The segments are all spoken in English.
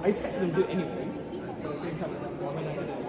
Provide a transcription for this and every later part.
I expected them to do it anyway, but at the same time, when I did it,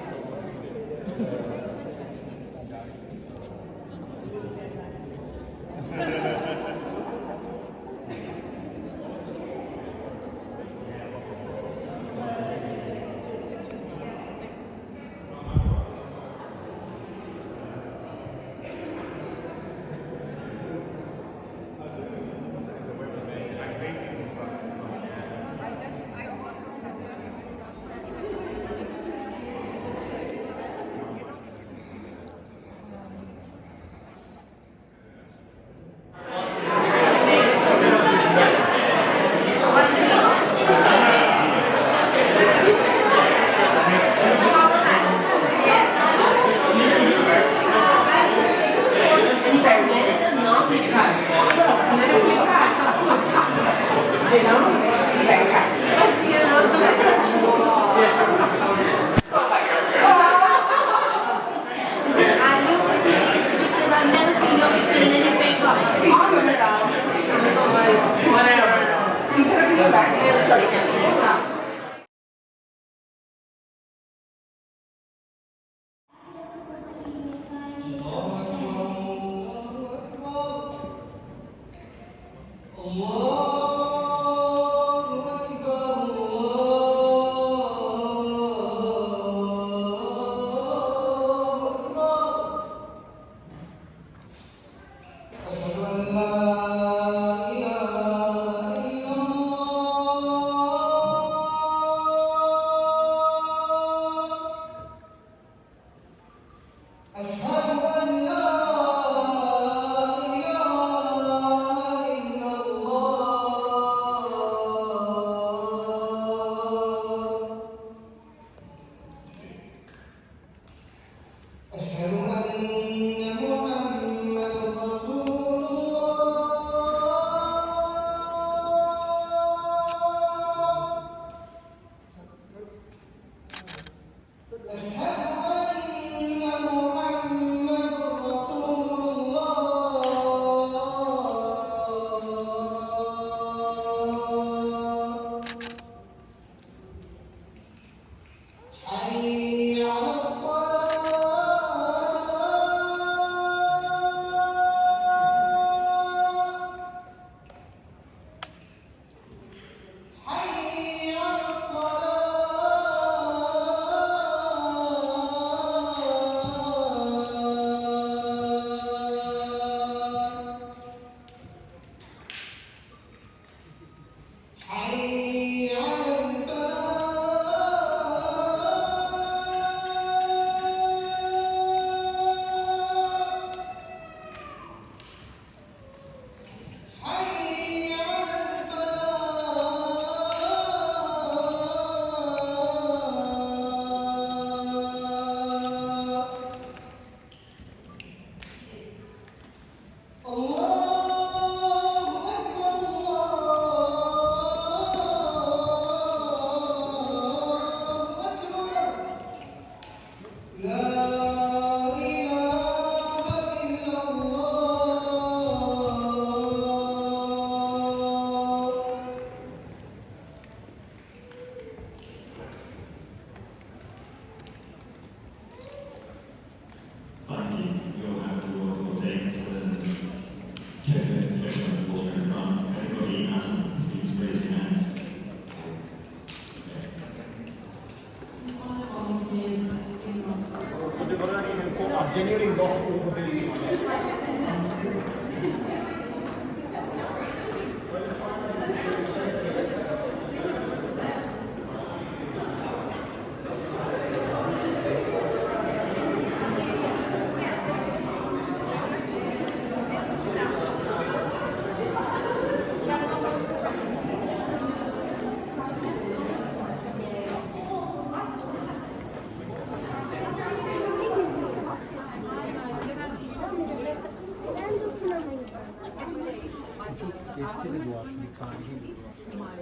genuine gospel ability. Eski bir duvar, çünkü tarihi bir duvar.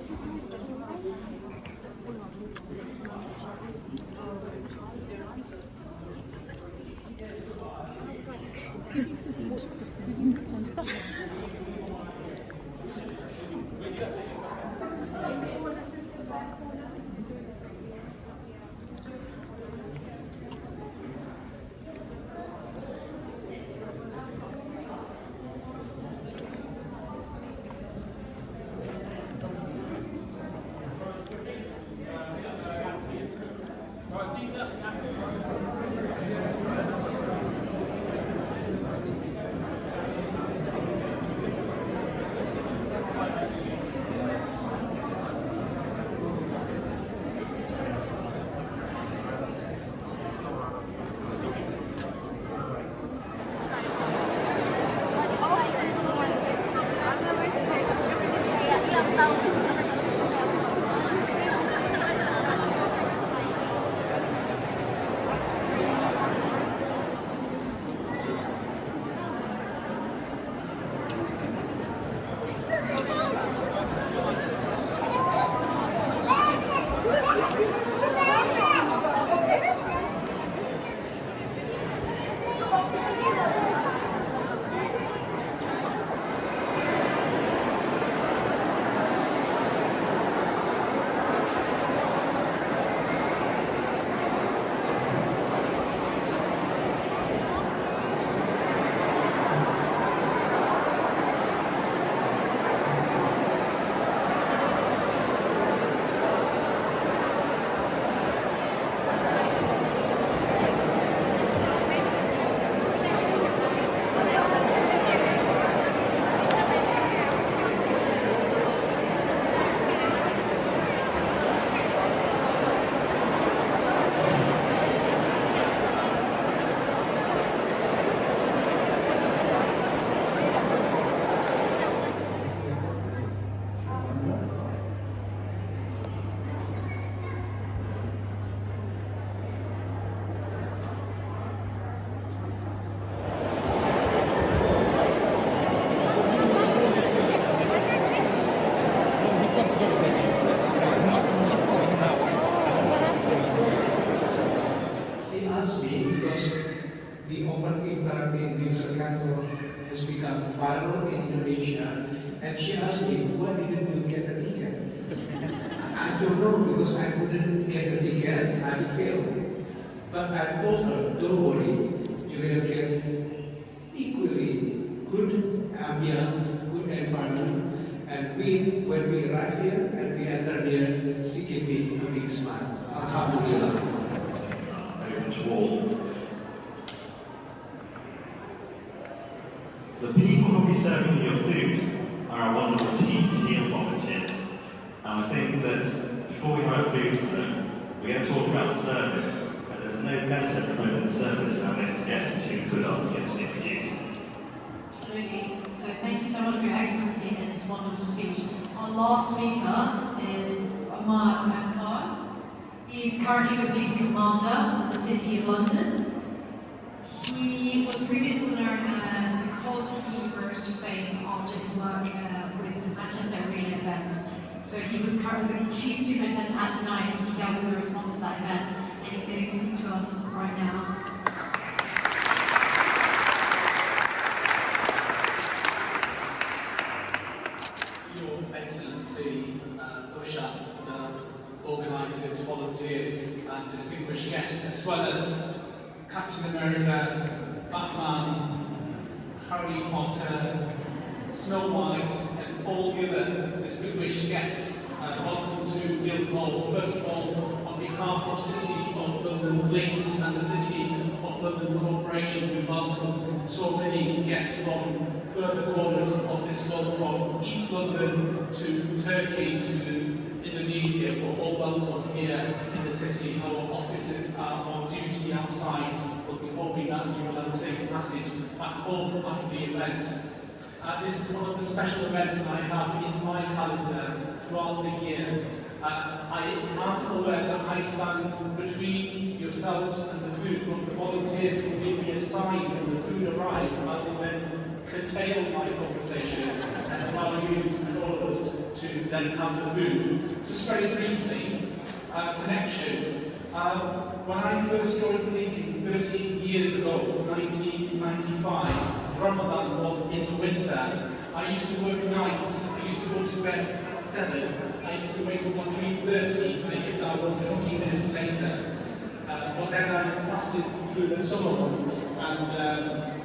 Faro in Indonesia, and she asked me, why didn't you get a ticket? I don't know, because I couldn't get a ticket, I failed. But I told her, don't worry, you will get equally good ambience, good environment, and when we arrive here and we enter there, she gave me a big smile. Alhamdulillah. Open to all. The people who will be serving you your food are a wonderful team of volunteers. And I think that before we have food served, we're going to talk about service. And there's no better promoting service than our next guest who could ask you to introduce. Absolutely. So thank you so much for your excellency and this wonderful speech. Our last speaker is Mart. He is currently the police commander of the City of London. He was previously known because he rose to fame after his work with Manchester Arena events. So he was currently the chief superintendent at the night, and he dealt with the response to that event, and he's going to speak to us right now. Your Excellency, Usha, the organisers, volunteers, and distinguished guests, as well as Captain America, Batman, Harry Potter, Snow White, and all the other distinguished guests. Welcome to Guildhall. First of all, on behalf of City of London Police and the City of London Corporation, we welcome so many guests from further corners of this world, from East London to Turkey to Indonesia. We're all welcome here in the city. Our officers are on duty outside, but we're hoping that you will have a safe passage back home after the event. This is one of the special events I have in my calendar throughout the year. I am aware that I stand between yourselves and the food, but the volunteers will give me a sign when the food arrives, and I will then curtail my conversation and allow you and all of us to then have the food. Just very briefly, connection. When I first joined policing 13 years ago, 1995, Ramadan was in the winter. I used to work nights. I used to go to bed at 7. I used to wake up at 3:30, but if that was 15 minutes later. But then I fasted through the summer months, and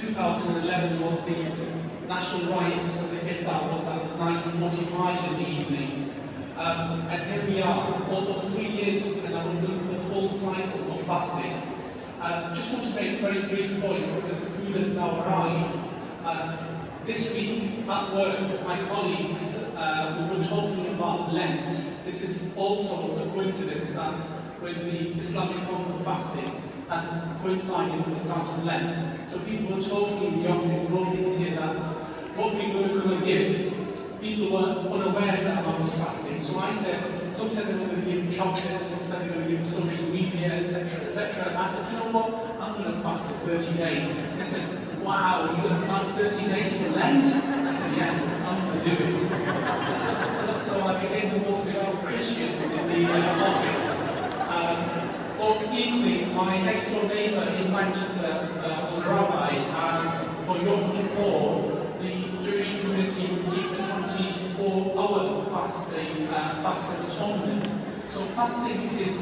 2011 was the national riot for the Iftar was at 9:45 in the evening. And here we are, almost 3 years, and I'm doing the full cycle of fasting. Just want to make a very brief point because the food has now arrived. This week at work, my colleagues we were talking about Lent. This is also a coincidence that when the Islamic month of fasting has coincided with the start of Lent. So people were talking in the office, Rosie's here, that what we were going to give, people were unaware that I was fasting. So I said, some said they were going to give chocolate, some said they were going to give social media, etc., etc. And I said, you know what, I'm going to fast for 30 days. They said, wow, you're going to fast 30 days for Lent? I said, yes, I'm going to do it. So I became the most devout Christian in the office. Or equally, my next door neighbour in Manchester was a rabbi, and for Yom Kippur, the Jewish community would keep the 24-hour fast, the fast of atonement. So fasting is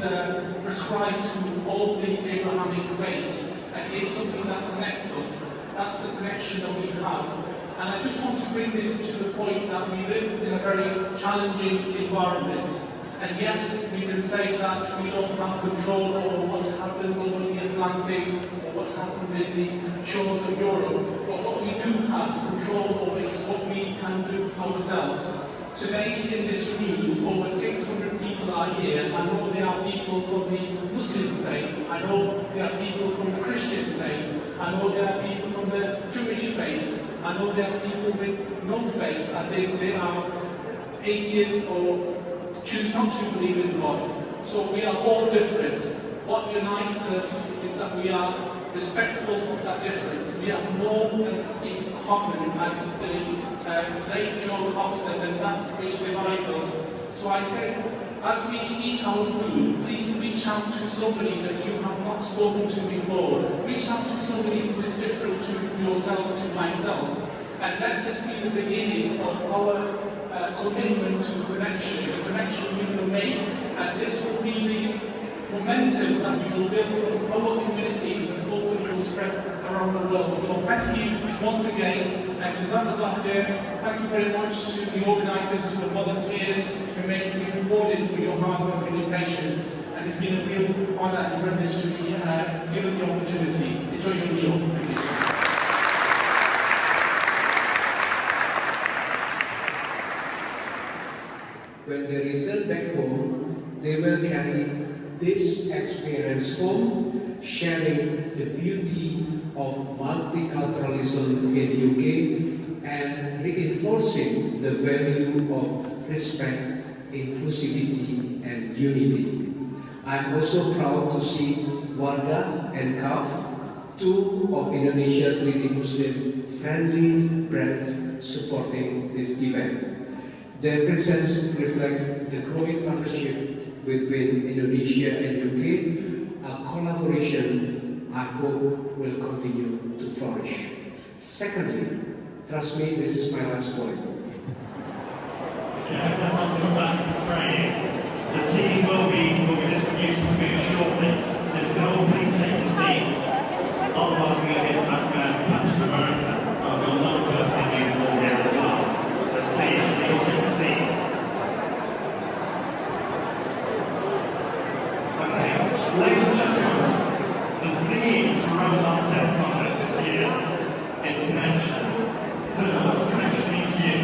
prescribed to all the Abrahamic faiths, and it's something that connects us. That's the connection that we have. And I just want to bring this to the point that we live in a very challenging environment. And yes, we can say that we don't have control over what happens over the Atlantic or what happens in the shores of Europe. But what we do have control over is what we can do ourselves. Today in this room, over 600 people are here. I know there are people from the Muslim faith. I know there are people from the Christian faith. I know there are people from the Jewish faith. I know there are people with no faith, as in they are atheists or choose not to believe in God. So we are all different. What unites us is that we are respectful of that difference. We have more in common, as the late John Cox said, than that which divides us. So I said, as we eat our food, please reach out to somebody that you have not spoken to before. Reach out to somebody who is different to yourself, to myself. And let this be the beginning of our commitment to connection, the connection we will make, and this will be the momentum that we will build from our communities and hopefully will spread around the world. So thank you once again, and Jazakallah khair. Thank you very much to the organisers, to the volunteers who made me rewarded for your hard work and your patience. And it's been a real honour and privilege to be given the opportunity. Enjoy your meal. Thank you. When they return back home, they will carry this experience home, sharing the beauty of multiculturalism in the UK and reinforcing the value of respect, inclusivity and unity. I'm also proud to see Wardah and Kaf, two of Indonesia's leading Muslim-friendly brands supporting this event. Their presence reflects the growing partnership between Indonesia and UK, a collaboration I hope will continue to flourish. Secondly, trust me, this is my last point. Everyone's come back from training. The team will be distributing food shortly, so if you can all please take your seats. Otherwise, we're going to get back Captain America. I've got another person in uniform here as well. So please, take your seats. Okay, ladies and gentlemen, the theme for Ramadan Tent Project this year is connection. What's connection mean to you?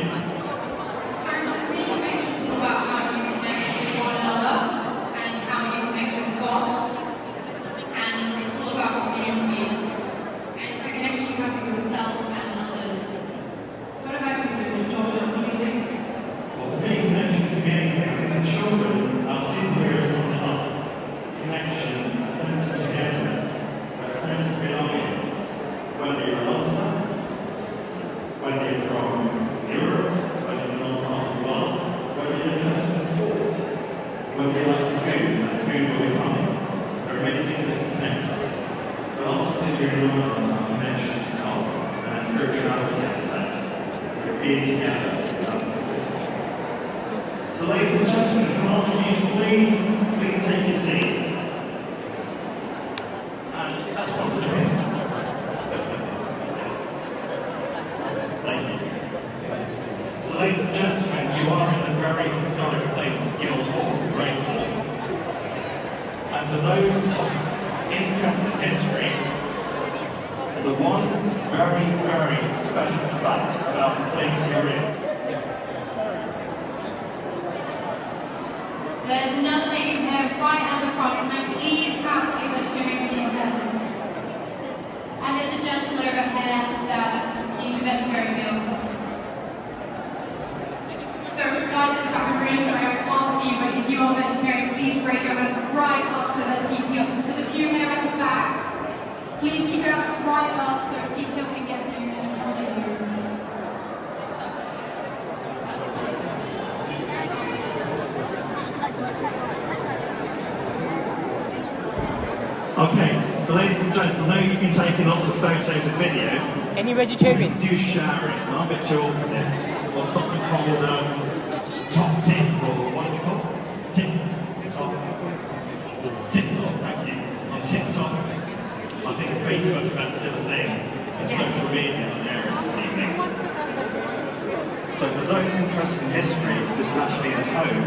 So really connection is all about how you connect with one another and how you connect with God. And it's all about community. And it's a connection you have with yourself and others. What about you, Georgia? What do you think? Well, for me, connection can be anything. I think the children are superheroes of the love. Connection, a sense of togetherness, a sense of belonging. Whether you're a Londoner, whether you're from Europe, whether you're not part of the world, whether you're interested in sports, whether you like food and food will be coming. There are many things that can connect us. But ultimately during Ramadan is our connection to God and our spirituality aspect. So being together is ultimately. So ladies and gentlemen, if I can ask you to please take your seats. And that's one of the drinks. Thank you. So ladies and gentlemen, you are in the very historic place of Guildhall Greathall. And for those interested in history, the one very, very special fact about the place you're in. There's another lady here right at the front. Can I please have a vegetarian meal there? And there's a gentleman over here that needs a vegetarian meal. So guys in the back, I'm really sorry I can't see you, but if you are vegetarian, please raise your hand right up so that Team Teal. There's a few here at the back. Please keep it up right up so Team Teal can get to you and accommodate you. Okay, so ladies and gents, I know you've been taking lots of photos and videos. Any vegetarians? Please do share it. I'm a bit too old for this. On something called Top Tip, or what is it called? TikTok, thank you. On TikTok, I think Facebook, that's still a thing. And social media are there this evening. So for those interested in history, this is actually the home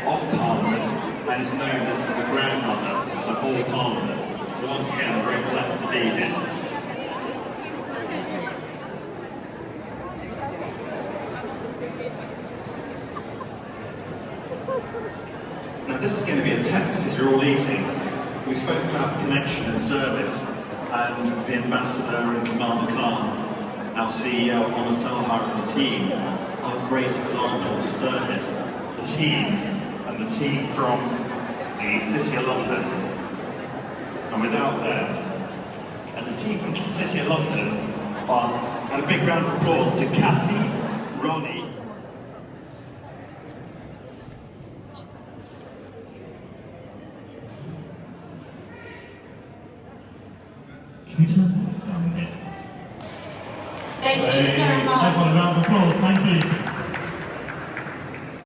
of Parliament and is known as the grandmother of all Parliament. So once again, I'm very blessed to be here. Now this is going to be a test because you're all eating. We spoke about connection and service, and the ambassador and Commander Khan, our CEO, Honour Salhar and the team are great examples of service. The team from the City of London, and without them, and the team from the City of London and a big round of applause to Cathy, Ronnie. Can you turn this down here? Thank you so much. Everyone, a round of applause. Thank you.